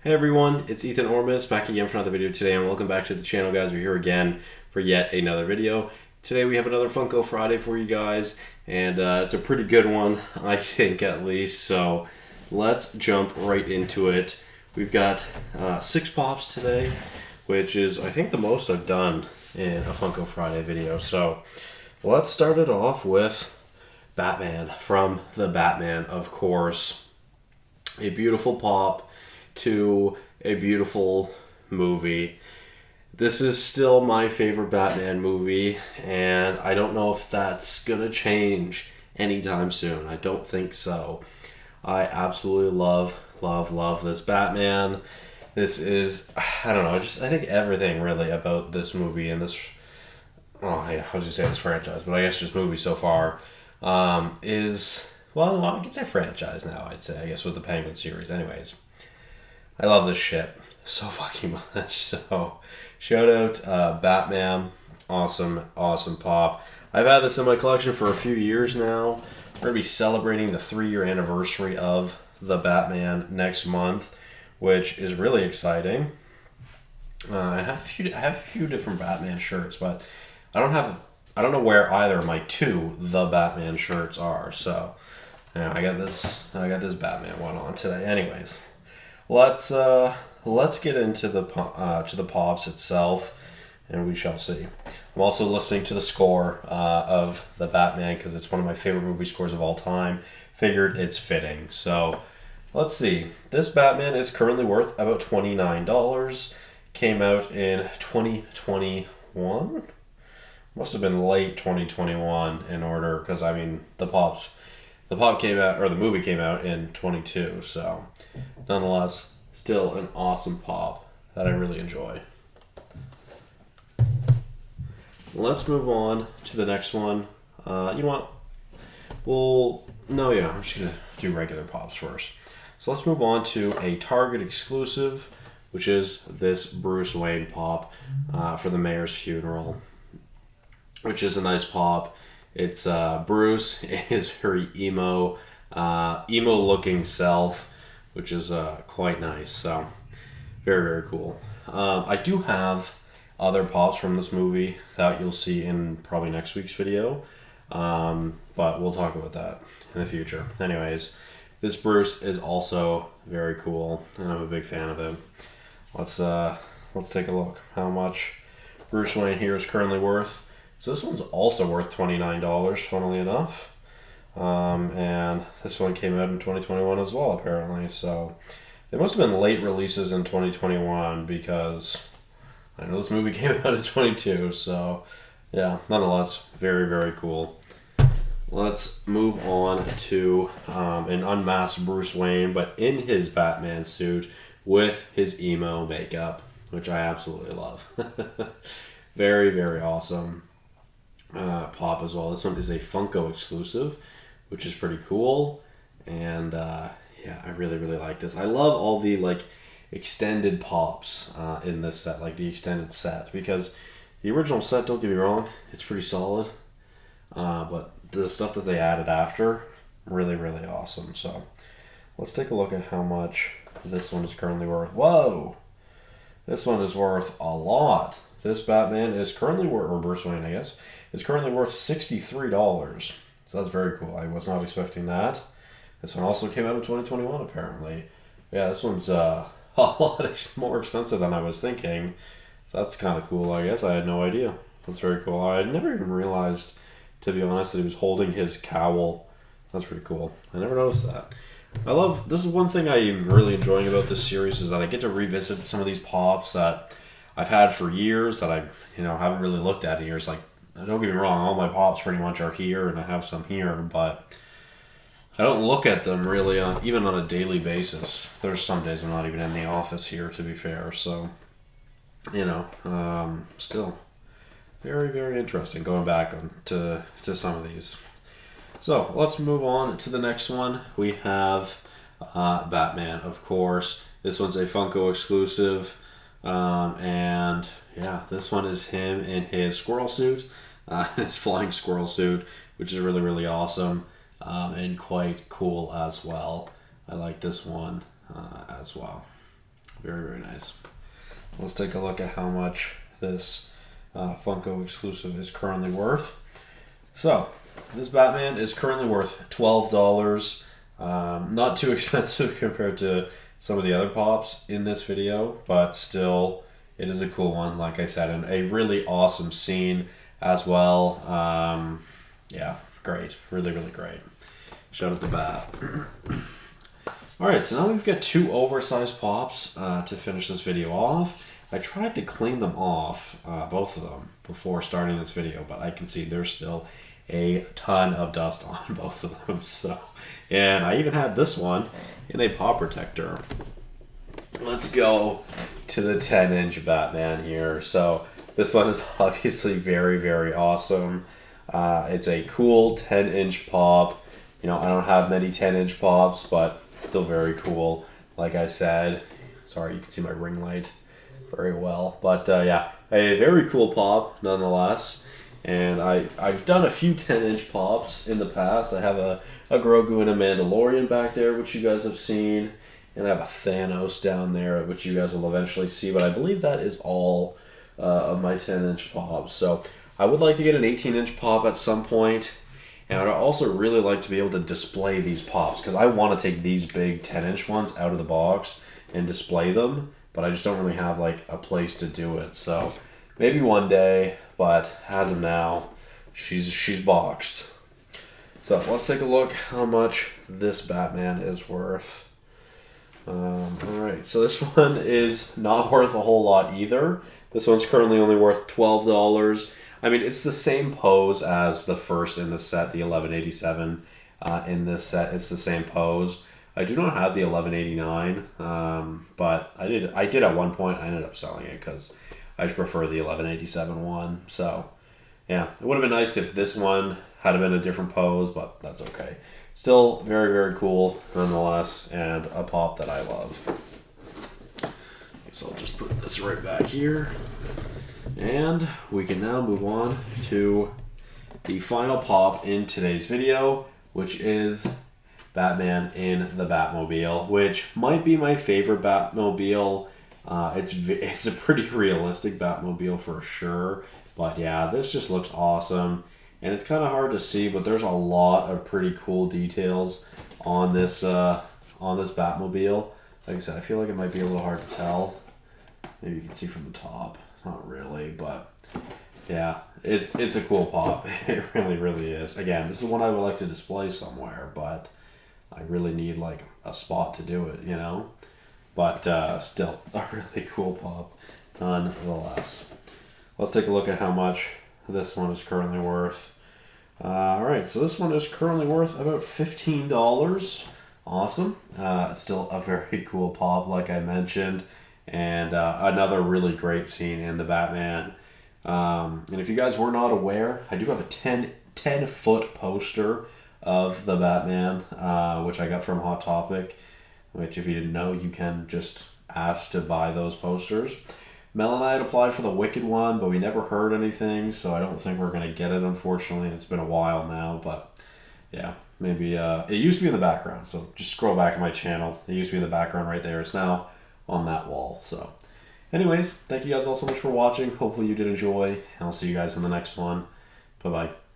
Hey everyone, it's Ethan or Miist back again for another video today, and welcome back to the channel, guys. We're here again for yet another video. Today we have another Funko Friday for you guys, and it's a pretty good one, I think, at least. So let's jump right into it. We've got 6 pops today, which is, I think, the most I've done in a Funko Friday video. So let's start it off with Batman from the Batman, of course. A beautiful pop to a beautiful movie. This is still my favorite Batman movie, and I don't know if that's gonna change anytime soon. I don't think so. I absolutely love this Batman. This is, I don't know, I think everything really about this movie and this, well, I was gonna say this franchise, but I guess just movie so far, is, well, I can say franchise now, I'd say, I guess, with the Penguin series. Anyways, I love this shit so fucking much. So, shout out Batman. Awesome pop. I've had this in my collection for a few years now. We're going to be celebrating the 3-year anniversary of the Batman next month, which is really exciting. I have a few different Batman shirts, but I don't know where either of my 2 The Batman shirts are. So, yeah, I got this Batman one on today. Anyways, let's get into the pops itself, and we shall see. I'm also listening to the score of the Batman because it's one of my favorite movie scores of all time. Figured it's fitting. So let's see. This Batman is currently worth about $29. Came out in 2021. Must have been late 2021 in order, because I mean the pop came out, or the movie came out in 22. So nonetheless, still an awesome pop that I really enjoy. Let's move on to the next one. You know what? I'm just going to do regular pops first. So let's move on to a Target exclusive, which is this Bruce Wayne pop for the mayor's funeral, which is a nice pop. It's Bruce in his very emo looking self, which is quite nice. So very cool. I do have other pops from this movie that you'll see in probably next week's video, but we'll talk about that in the future. Anyways, this Bruce is also very cool, and I'm a big fan of it. Let's take a look how much Bruce Wayne here is currently worth. So this one's also worth $29, funnily enough. And this one came out in 2021 as well, apparently. So they must have been late releases in 2021, because I know this movie came out in 22. So yeah, nonetheless, very cool. Let's move on to an unmasked Bruce Wayne, but in his Batman suit with his emo makeup, which I absolutely love. Very awesome pop as well. This one is a Funko exclusive, which is pretty cool, and yeah, I really like this. I love all the extended pops in this set, like the extended set, because the original set, don't get me wrong, it's pretty solid, but the stuff that they added after, really awesome. So let's take a look at how much this one is currently worth. Whoa, this one is worth a lot. This Batman is currently worth, or Bruce Wayne, I guess, is currently worth $63. So that's very cool. I was not expecting that. This one also came out in 2021, apparently. Yeah, this one's a lot more expensive than I was thinking. So that's kind of cool, I guess. I had no idea. That's very cool. I never even realized, to be honest, that he was holding his cowl. That's pretty cool. I never noticed that. This is one thing I'm really enjoying about this series, is that I get to revisit some of these pops that I've had for years that I haven't really looked at in years. Like, don't get me wrong, all my pops pretty much are here, and I have some here, but I don't look at them really even on a daily basis. There's some days I'm not even in the office here, to be fair. So, still very interesting going back to some of these. So let's move on to the next one. We have Batman, of course. This one's a Funko exclusive. And yeah, this one is him in his squirrel suit, his flying squirrel suit, which is really awesome, and quite cool as well. I like this one as well. Very, very nice. Let's take a look at how much this Funko exclusive is currently worth. So, this Batman is currently worth $12. Not too expensive compared to some of the other pops in this video, but still, it is a cool one, like I said, and a really awesome scene as well. Yeah, great. Really, really great. Shout out the Bat. Alright, so now we've got two oversized pops to finish this video off. I tried to clean them off, both of them, before starting this video, but I can see there's still a ton of dust on both of them. So, and I even had this one in a pop protector. Let's go to the 10-inch Batman here. So this one is obviously very, very awesome. It's a cool 10-inch pop. You know, I don't have many 10-inch pops, but still very cool. Like I said, sorry, you can see my ring light very well. But yeah, a very cool pop nonetheless. And I've done a few 10-inch pops in the past. I have a Grogu and a Mandalorian back there, which you guys have seen. And I have a Thanos down there, which you guys will eventually see. But I believe that is all of my 10-inch pops. So I would like to get an 18-inch pop at some point. And I'd also really like to be able to display these pops, because I want to take these big 10-inch ones out of the box and display them. But I just don't really have like a place to do it. So maybe one day, but as of now, she's boxed. So let's take a look how much this Batman is worth. Alright, so this one is not worth a whole lot either. This one's currently only worth $12. I mean, it's the same pose as the first in the set, the 1187. In this set, it's the same pose. I do not have the 1189, but I did at one point. I ended up selling it because I just prefer the 1187 one. So, yeah, it would have been nice if this one had been a different pose, but that's okay. Still very, very cool nonetheless, and a pop that I love. So I'll just put this right back here. And we can now move on to the final pop in today's video, which is Batman in the Batmobile, which might be my favorite Batmobile. It's a pretty realistic Batmobile for sure, but yeah, this just looks awesome, and it's kind of hard to see, but there's a lot of pretty cool details on this Batmobile. Like I said, I feel like it might be a little hard to tell. Maybe you can see from the top. Not really, but yeah, it's a cool pop. It really, really is. Again, this is one I would like to display somewhere, but I really need like a spot to do it, you know? But still, a really cool pop nonetheless. Let's take a look at how much this one is currently worth. Alright, so this one is currently worth about $15. Awesome. It's still a very cool pop, like I mentioned. And another really great scene in the Batman. And if you guys were not aware, I do have a 10-foot poster of the Batman, which I got from Hot Topic, which if you didn't know, you can just ask to buy those posters. Mel and I had applied for the Wicked one, but we never heard anything, so I don't think we're going to get it, unfortunately. It's been a while now, but yeah, maybe it used to be in the background, so just scroll back in my channel. It used to be in the background right there. It's now on that wall. So anyways, thank you guys all so much for watching. Hopefully you did enjoy, and I'll see you guys in the next one. Bye bye.